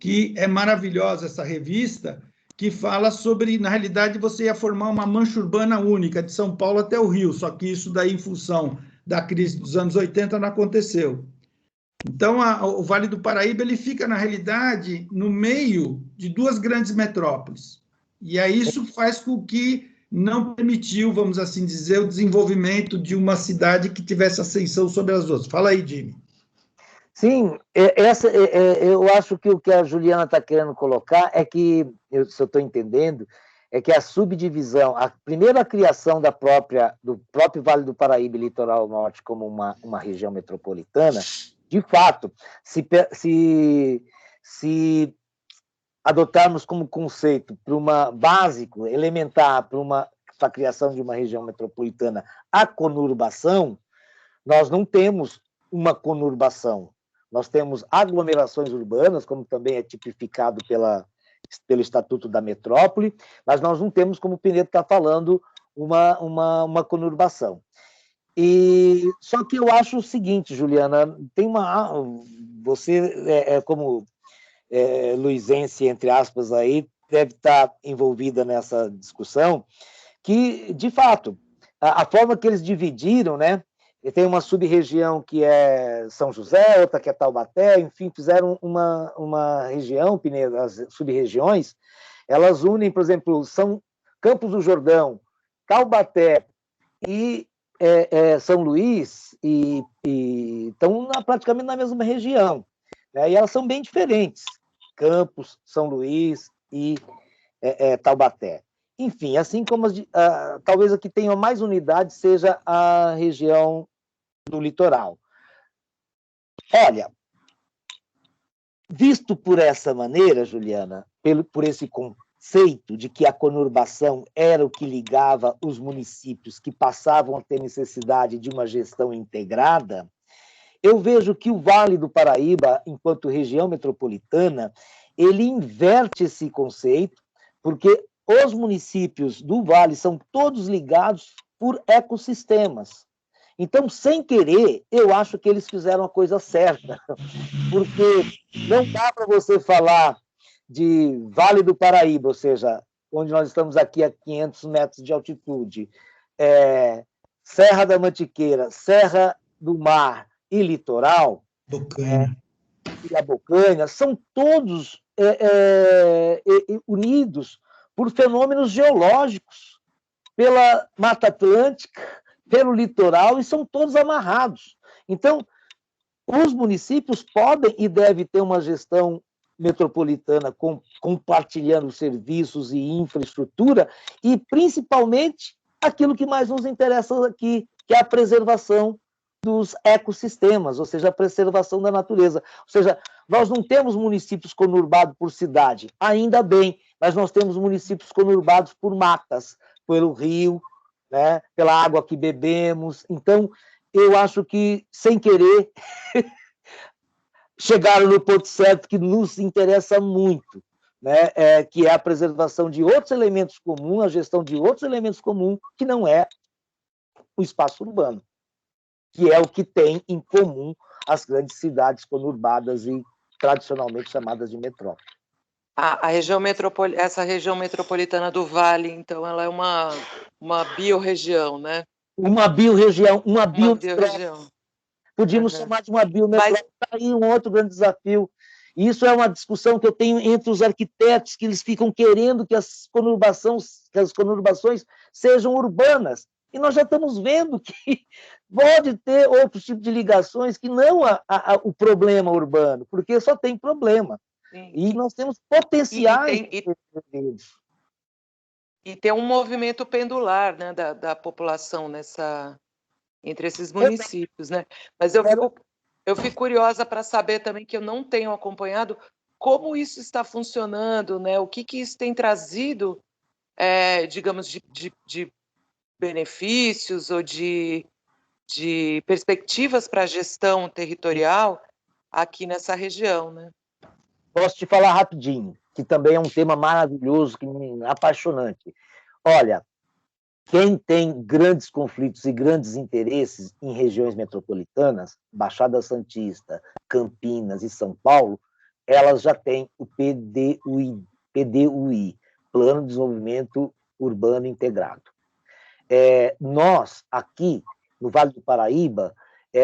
que é maravilhosa essa revista, que fala sobre, na realidade, você ia formar uma mancha urbana única, de São Paulo até o Rio, só que isso daí, em função da crise dos anos 80, não aconteceu. Então, o Vale do Paraíba ele fica, na realidade, no meio de duas grandes metrópoles. E aí isso faz com que não permitiu, vamos assim dizer, o desenvolvimento de uma cidade que tivesse ascensão sobre as outras. Fala aí, Jimmy. Sim, eu acho que o que a Juliana está querendo colocar é que, se eu estou entendendo, é que a subdivisão, a primeira criação do próprio Vale do Paraíba e Litoral Norte como uma região metropolitana, de fato, se adotarmos como conceito básico, elementar, para a criação de uma região metropolitana, a conurbação, nós não temos uma conurbação. Nós temos aglomerações urbanas, como também é tipificado pelo Estatuto da Metrópole, mas nós não temos, como o Pinedo está falando, uma conurbação. Só que eu acho o seguinte, Juliana, você, como luizense, entre aspas, aí, deve estar envolvida nessa discussão, que, de fato, a forma que eles dividiram, né? Tem uma sub-região que é São José, outra que é Taubaté, enfim, fizeram uma região, as sub-regiões, elas unem, por exemplo, Campos do Jordão, Taubaté e São Luís, e estão praticamente na mesma região, né? E elas são bem diferentes, Campos, São Luís e Taubaté. Enfim, assim como talvez a que tenha mais unidade seja a região do litoral. Olha, visto por essa maneira, Juliana, por esse conceito de que a conurbação era o que ligava os municípios que passavam a ter necessidade de uma gestão integrada, eu vejo que o Vale do Paraíba, enquanto região metropolitana, ele inverte esse conceito, porque os municípios do Vale são todos ligados por ecossistemas. Então, sem querer, eu acho que eles fizeram a coisa certa, porque não dá para você falar de Vale do Paraíba, ou seja, onde nós estamos aqui a 500 metros de altitude, Serra da Mantiqueira, Serra do Mar e Litoral, e a Bocaina, são todos unidos por fenômenos geológicos, pela Mata Atlântica, pelo litoral, e são todos amarrados. Então, os municípios podem e devem ter uma gestão metropolitana compartilhando serviços e infraestrutura, e principalmente aquilo que mais nos interessa aqui, que é a preservação dos ecossistemas, ou seja, a preservação da natureza. Ou seja, nós não temos municípios conurbados por cidade, ainda bem, mas nós temos municípios conurbados por matas, pelo rio, né, pela água que bebemos. Então, eu acho que, sem querer, chegaram no ponto certo que nos interessa muito, né, que é a preservação de outros elementos comuns, a gestão de outros elementos comuns, que não é o espaço urbano, que é o que tem em comum as grandes cidades conurbadas e tradicionalmente chamadas de metrópole. Essa região metropolitana do Vale, então, ela é uma biorregião, né? Uma biorregião, uma biorregião. Podíamos chamar de uma biometrópole. Aí um outro grande desafio. E isso é uma discussão que eu tenho entre os arquitetos, que eles ficam querendo que as conurbações sejam urbanas. E nós já estamos vendo que pode ter outros tipos de ligações que não o problema urbano, porque só tem problema. Sim. E nós temos potenciais. E tem um movimento pendular, né, da população entre esses municípios, né? Mas eu fico curiosa para saber também, que eu não tenho acompanhado, como isso está funcionando, né? O que isso tem trazido, digamos, de benefícios ou de perspectivas para a gestão territorial aqui nessa região, né? Posso te falar rapidinho, que também é um tema maravilhoso, apaixonante. Olha, quem tem grandes conflitos e grandes interesses em regiões metropolitanas, Baixada Santista, Campinas e São Paulo, elas já têm o PDUI, Plano de Desenvolvimento Urbano Integrado. Nós, aqui no Vale do Paraíba,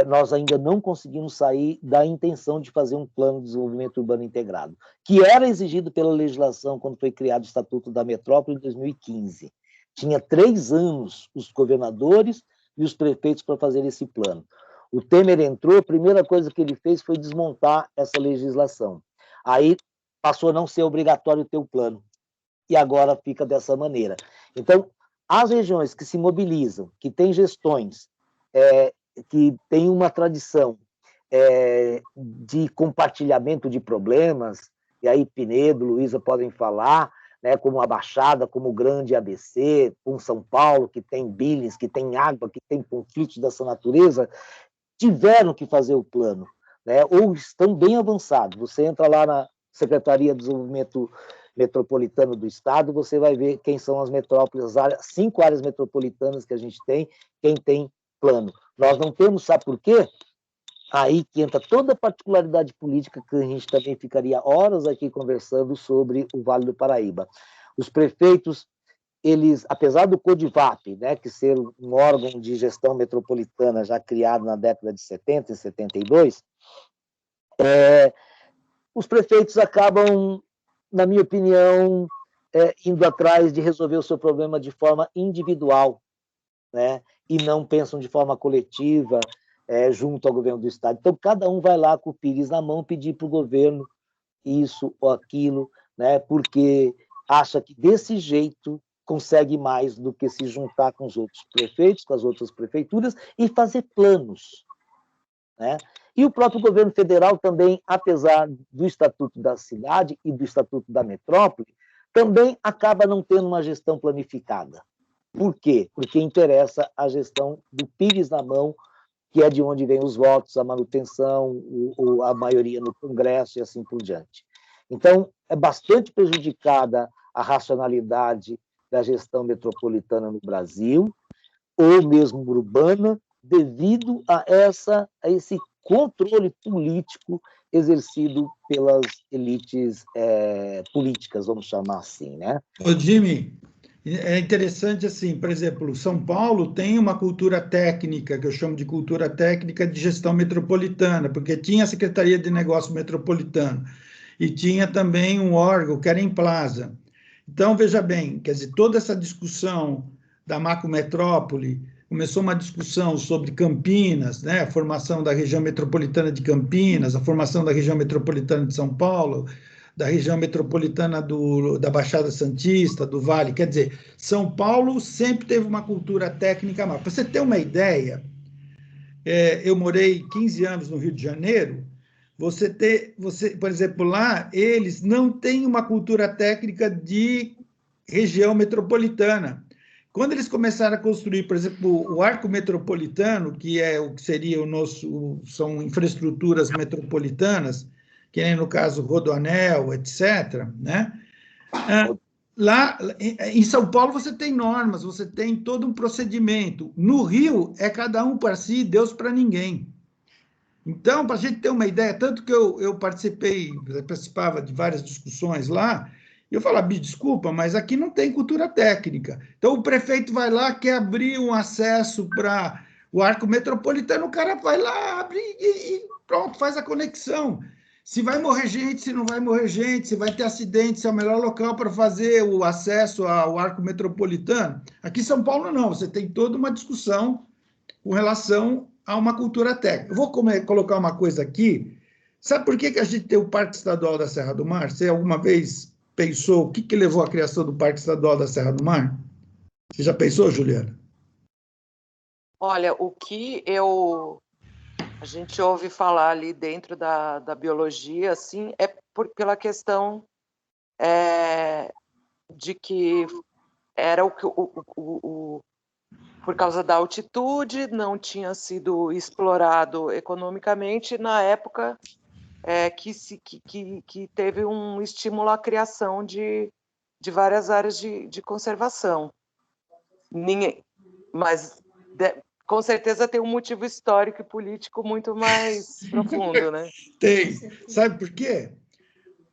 nós ainda não conseguimos sair da intenção de fazer um plano de desenvolvimento urbano integrado, que era exigido pela legislação quando foi criado o Estatuto da Metrópole em 2015. Tinha 3 anos os governadores e os prefeitos para fazer esse plano. O Temer entrou, a primeira coisa que ele fez foi desmontar essa legislação. Aí passou a não ser obrigatório ter o plano, e agora fica dessa maneira. Então, as regiões que se mobilizam, que têm gestões, que têm uma tradição de compartilhamento de problemas, e aí Pinedo, Luísa podem falar, né, como a Baixada, como o Grande ABC, com São Paulo, que tem Billings, que tem água, que tem conflitos dessa natureza, tiveram que fazer o plano, né, ou estão bem avançados. Você entra lá na Secretaria de Desenvolvimento Metropolitano do Estado, você vai ver quem são as metrópoles, as 5 áreas metropolitanas que a gente tem, quem tem plano. Nós não temos, sabe por quê? Aí que entra toda a particularidade política, que a gente também ficaria horas aqui conversando sobre o Vale do Paraíba. Os prefeitos, eles, apesar do CODIVAP, né, que ser um órgão de gestão metropolitana já criado na década de 70 e 72, os prefeitos acabam, na minha opinião, indo atrás de resolver o seu problema de forma individual, né, e não pensam de forma coletiva, junto ao governo do Estado. Então, cada um vai lá com o pires na mão pedir para o governo isso ou aquilo, né, porque acha que desse jeito consegue mais do que se juntar com os outros prefeitos, com as outras prefeituras e fazer planos, né? E o próprio governo federal também, apesar do Estatuto da Cidade e do Estatuto da Metrópole, também acaba não tendo uma gestão planificada. Por quê? Porque interessa a gestão do pires na mão, que é de onde vêm os votos, a manutenção, a maioria no Congresso e assim por diante. Então, é bastante prejudicada a racionalidade da gestão metropolitana no Brasil, ou mesmo urbana, devido a esse controle político exercido pelas elites políticas, vamos chamar assim, né? Ô, Jimmy, é interessante assim, por exemplo, São Paulo tem uma cultura técnica, que eu chamo de cultura técnica de gestão metropolitana, porque tinha a Secretaria de Negócio Metropolitano e tinha também um órgão que era em Plaza. Então, veja bem, quer dizer, toda essa discussão da macrometrópole, começou uma discussão sobre Campinas, né, a formação da região metropolitana de Campinas, a formação da região metropolitana de São Paulo, da região metropolitana da Baixada Santista, do Vale. Quer dizer, São Paulo sempre teve uma cultura técnica maior. Para você ter uma ideia, eu morei 15 anos no Rio de Janeiro. Por exemplo, lá eles não têm uma cultura técnica de região metropolitana. Quando eles começaram a construir, por exemplo, o arco metropolitano, que é o que seria são infraestruturas metropolitanas, que nem no caso Rodoanel, etc., né? Lá em São Paulo você tem normas, você tem todo um procedimento. No Rio é cada um para si, Deus para ninguém. Então, para a gente ter uma ideia, tanto que eu participava de várias discussões lá, e eu falava, desculpa, mas aqui não tem cultura técnica. Então, o prefeito vai lá, quer abrir um acesso para o arco metropolitano, o cara vai lá, abre e pronto, faz a conexão. Se vai morrer gente, se não vai morrer gente, se vai ter acidente, se é o melhor local para fazer o acesso ao arco metropolitano. Aqui em São Paulo, não, você tem toda uma discussão com relação a uma cultura técnica. Eu vou colocar uma coisa aqui. Sabe por que a gente tem o Parque Estadual da Serra do Mar? Você alguma vez pensou o que levou à criação do Parque Estadual da Serra do Mar? Você já pensou, Juliana? Olha, o que a gente ouve falar ali dentro da biologia, assim, é pela questão de que era por causa da altitude, não tinha sido explorado economicamente na época que teve um estímulo à criação de várias áreas de conservação. Mas com certeza tem um motivo histórico e político muito mais profundo, né? Tem. Sabe por quê?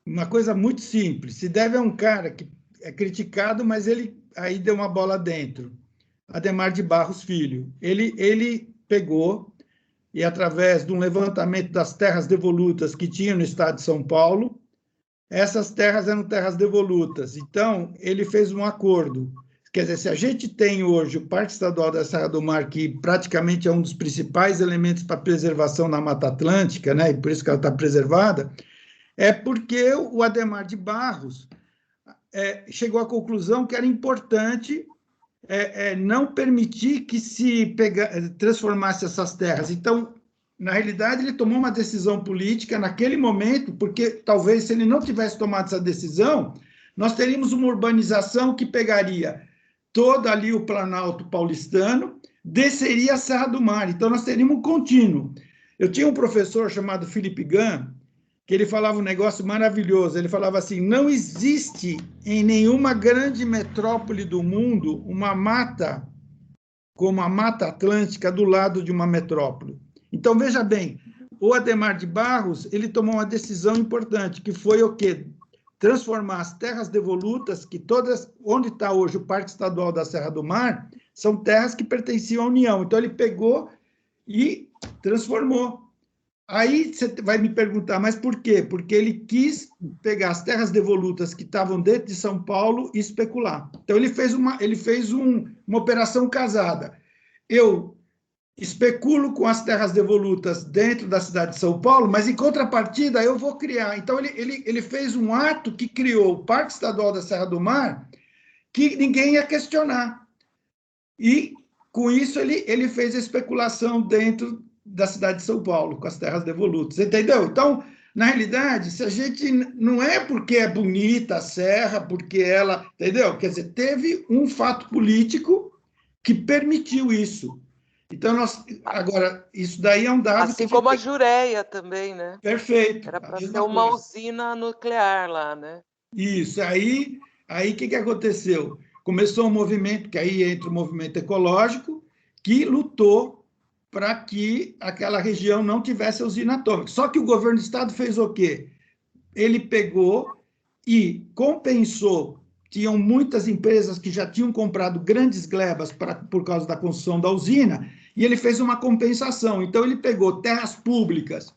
Uma coisa muito simples. Se deve a um cara que é criticado, mas ele aí deu uma bola dentro. Adhemar de Barros Filho. Ele pegou e, através de um levantamento das terras devolutas que tinha no estado de São Paulo, essas terras eram terras devolutas. Então, ele fez um acordo. Quer dizer, se a gente tem hoje o Parque Estadual da Serra do Mar, que praticamente é um dos principais elementos para a preservação da Mata Atlântica, né, e por isso que ela está preservada, é porque o Adhemar de Barros chegou à conclusão que era importante não permitir que se transformasse essas terras. Então, na realidade, ele tomou uma decisão política naquele momento, porque talvez se ele não tivesse tomado essa decisão, nós teríamos uma urbanização que pegaria todo ali o Planalto paulistano, desceria a Serra do Mar. Então, nós teríamos um contínuo. Eu tinha um professor chamado Felipe Gunn, que ele falava um negócio maravilhoso. Ele falava assim, não existe em nenhuma grande metrópole do mundo uma mata como a Mata Atlântica do lado de uma metrópole. Então, veja bem, o Adhemar de Barros, ele tomou uma decisão importante, que foi o quê? Transformar as terras devolutas, que todas, onde está hoje o Parque Estadual da Serra do Mar, são terras que pertenciam à União. Então, ele pegou e transformou. Aí você vai me perguntar, mas por quê? Porque ele quis pegar as terras devolutas que estavam dentro de São Paulo e especular. Então, ele fez uma operação casada. Eu especulo com as terras devolutas dentro da cidade de São Paulo, mas, em contrapartida, eu vou criar. Então, ele fez um ato que criou o Parque Estadual da Serra do Mar, que ninguém ia questionar. E, com isso, ele fez a especulação dentro da cidade de São Paulo, com as terras devolutas, entendeu? Então, na realidade, se a gente não é porque é bonita a serra, porque ela, entendeu? Quer dizer, teve um fato político que permitiu isso. Então, agora, isso daí é um dado... Assim como a Jureia também, né? Perfeito. Era para ter uma usina nuclear lá, né? Isso, aí o que aconteceu? Começou um movimento, que aí entra o movimento ecológico, que lutou para que aquela região não tivesse usina atômica. Só que o governo do estado fez o quê? Ele pegou e compensou. Tinham muitas empresas que já tinham comprado grandes glebas por causa da construção da usina, e ele fez uma compensação. Então, ele pegou terras públicas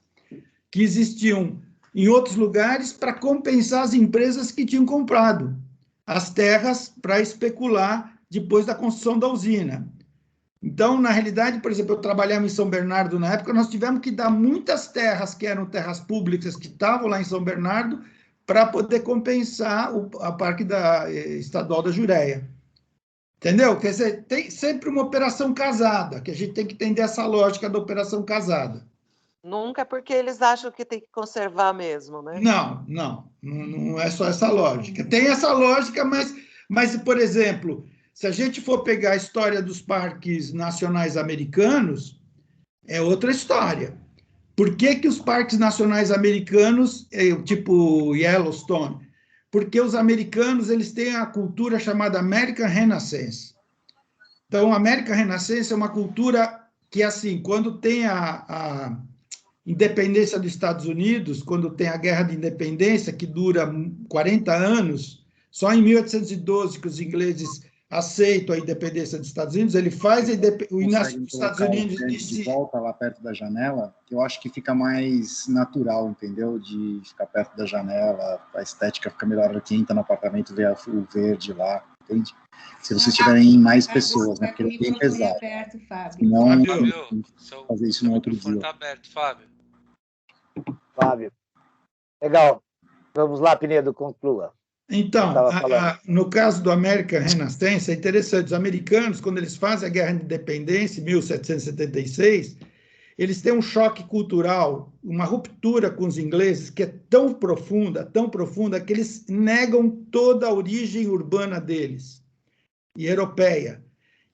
que existiam em outros lugares para compensar as empresas que tinham comprado as terras para especular depois da construção da usina. Então, na realidade, por exemplo, eu trabalhava em São Bernardo na época, nós tivemos que dar muitas terras que eram terras públicas que estavam lá em São Bernardo para poder compensar a Parque Estadual da Jureia. Entendeu? Quer dizer, tem sempre uma operação casada, que a gente tem que entender essa lógica da operação casada. Nunca porque eles acham que tem que conservar mesmo, né? Não é só essa lógica. Tem essa lógica, mas, por exemplo, se a gente for pegar a história dos parques nacionais americanos, é outra história. Por que os parques nacionais americanos, tipo Yellowstone? Porque os americanos eles têm a cultura chamada American Renaissance. Então, a American Renaissance é uma cultura que, assim, quando tem a independência dos Estados Unidos, quando tem a Guerra de Independência, que dura 40 anos, só em 1812 que os ingleses aceitam a independência dos Estados Unidos, ele faz o início dos Estados Unidos de volta lá perto da janela, que eu acho que fica mais natural, entendeu? De ficar perto da janela, a estética fica melhor aqui, entra no apartamento, vê o verde lá, entende? Se vocês tiverem mais pessoas, né? Porque ele é bem pesado. Aberto, Fábio. Senão, Fábio, fazer isso no outro dia. Tá aberto, Fábio. Fábio. Legal. Vamos lá, Pinedo, conclua. Então, no caso do American Renaissance, é interessante, os americanos, quando eles fazem a Guerra de Independência, em 1776, eles têm um choque cultural, uma ruptura com os ingleses que é tão profunda, que eles negam toda a origem urbana deles, e europeia.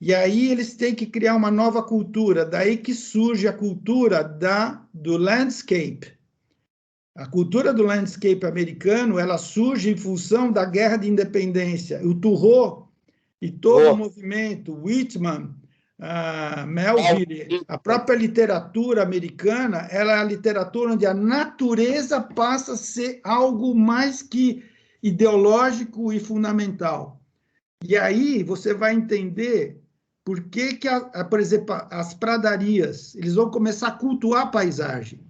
E aí eles têm que criar uma nova cultura, daí que surge a cultura do landscape. A cultura do landscape americano, ela surge em função da Guerra de Independência. O Thoreau e todo o movimento, Whitman, Melville, a própria literatura americana, ela é a literatura onde a natureza passa a ser algo mais que ideológico e fundamental. E aí você vai entender por que, por exemplo, as pradarias, eles vão começar a cultuar a paisagem.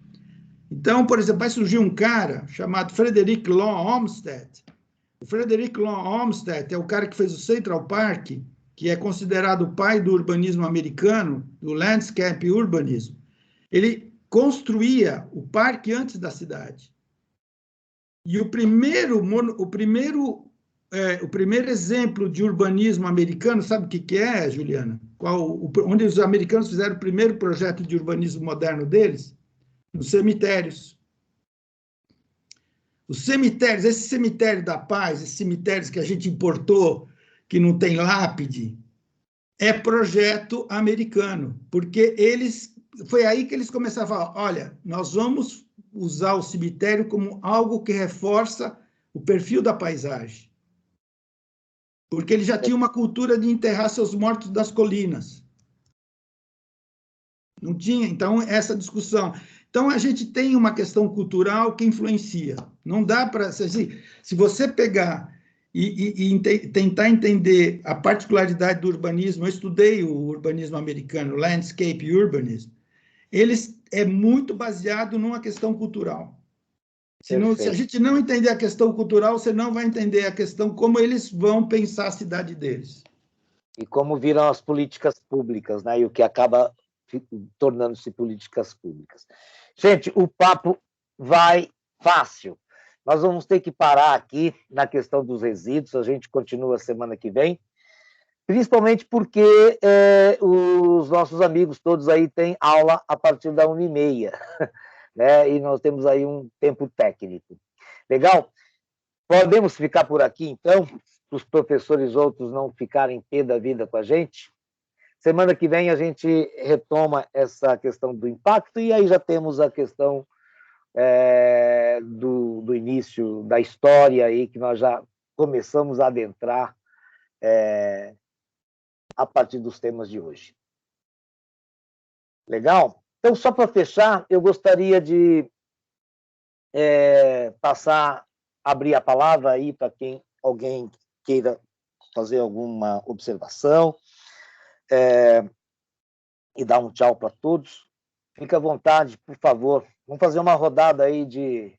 Então, por exemplo, vai surgir um cara chamado Frederick Law Olmsted. O Frederick Law Olmsted é o cara que fez o Central Park, que é considerado o pai do urbanismo americano, do landscape urbanismo. Ele construía o parque antes da cidade. E o primeiro exemplo de urbanismo americano, sabe o que é, Juliana? Onde os americanos fizeram o primeiro projeto de urbanismo moderno deles? Nos cemitérios. Os cemitérios, esse cemitério da Paz, esses cemitérios que a gente importou, que não tem lápide, é projeto americano, porque foi aí que eles começaram a falar, olha, nós vamos usar o cemitério como algo que reforça o perfil da paisagem. Porque ele já tinha uma cultura de enterrar seus mortos das colinas. Não tinha, então, essa discussão. Então, a gente tem uma questão cultural que influencia. Não dá para... Se você pegar e tentar entender a particularidade do urbanismo, eu estudei o urbanismo americano, landscape urbanism, é muito baseado numa questão cultural. Se a gente não entender a questão cultural, você não vai entender a questão como eles vão pensar a cidade deles. E como viram as políticas públicas, né? E o que acaba tornando-se políticas públicas. Gente, o papo vai fácil. Nós vamos ter que parar aqui na questão dos resíduos, a gente continua semana que vem, principalmente porque os nossos amigos todos aí têm aula a partir da 1h30, né? E nós temos aí um tempo técnico. Legal? Podemos ficar por aqui, então, para os professores outros não ficarem pé da vida com a gente? Semana que vem a gente retoma essa questão do impacto e aí já temos a questão do início da história aí, que nós já começamos a adentrar a partir dos temas de hoje. Legal? Então, só para fechar, eu gostaria de abrir a palavra aí para alguém queira fazer alguma observação e dar um tchau para todos. Fique à vontade, por favor. Vamos fazer uma rodada aí de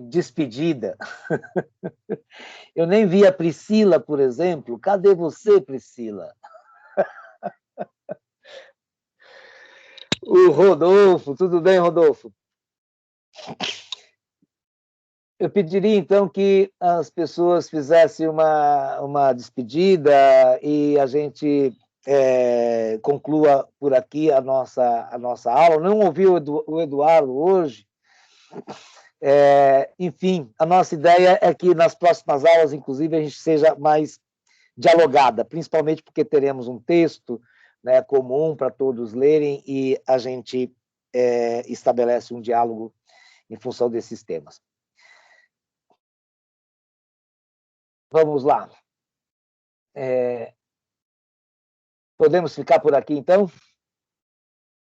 despedida. Eu nem vi a Priscila, por exemplo. Cadê você, Priscila? O Rodolfo, tudo bem, Rodolfo? Eu pediria, então, que as pessoas fizessem uma despedida e a gente conclua por aqui a nossa aula. Não ouvi o Eduardo hoje. Enfim, a nossa ideia é que nas próximas aulas, inclusive, a gente seja mais dialogada, principalmente porque teremos um texto, né, comum para todos lerem e a gente estabelece um diálogo em função desses temas. Vamos lá. Podemos ficar por aqui, então?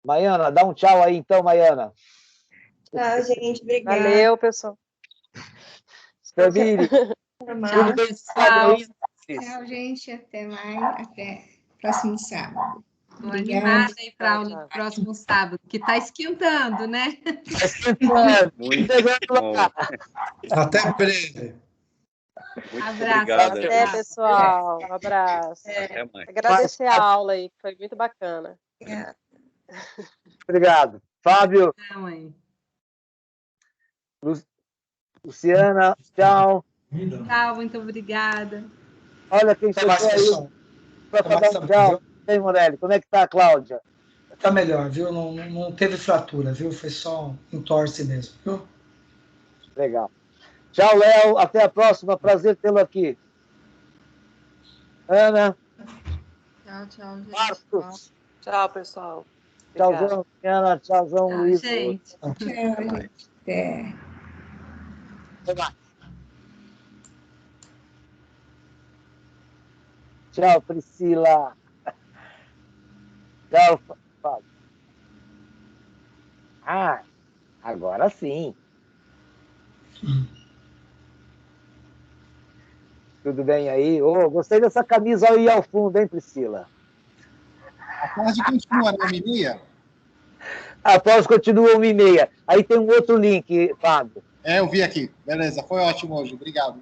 Maiana, dá um tchau aí, então, Maiana. Tchau, gente. Obrigada. Valeu, pessoal. Camille. Tchau, pessoal. Tchau, gente. Até mais. Até próximo sábado. Estou animada aí para a aula do próximo sábado, que está esquentando, né? Muito bom. Até breve. Muito Abraço. obrigado. Até, pessoal. Um abraço. Até mais. Agradecer a aula aí, que foi muito bacana. Obrigado. Fábio, Tchau, mãe. Luciana, tchau. Tchau, muito obrigada. Olha quem Até mais, chegou aí pessoal. para Até mais, dar um tchau. Ei, Morelli, como é que tá a Cláudia? Tá melhor, viu? Não teve fratura, viu? Foi só entorse mesmo, viu? Legal. Tchau, Léo. Até a próxima. Prazer tê-lo aqui. Ana. Tchau, gente. Marcos. Tchau, pessoal. Tchauzão, Ana. Tchauzão, Tchau, Luiz. gente. Tchau, gente. Até. Até mais. Tchau, Priscila. Tchau, Fábio. Ah, agora sim. Tudo bem aí? Gostei dessa camisa aí ao fundo, hein, Priscila? A tarde continua na 1h30? Após continua 1h30. Aí tem um outro link, Fábio. Eu vi aqui. Beleza, foi ótimo hoje. Obrigado.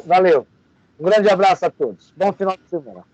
Valeu. Um grande abraço a todos. Bom final de semana.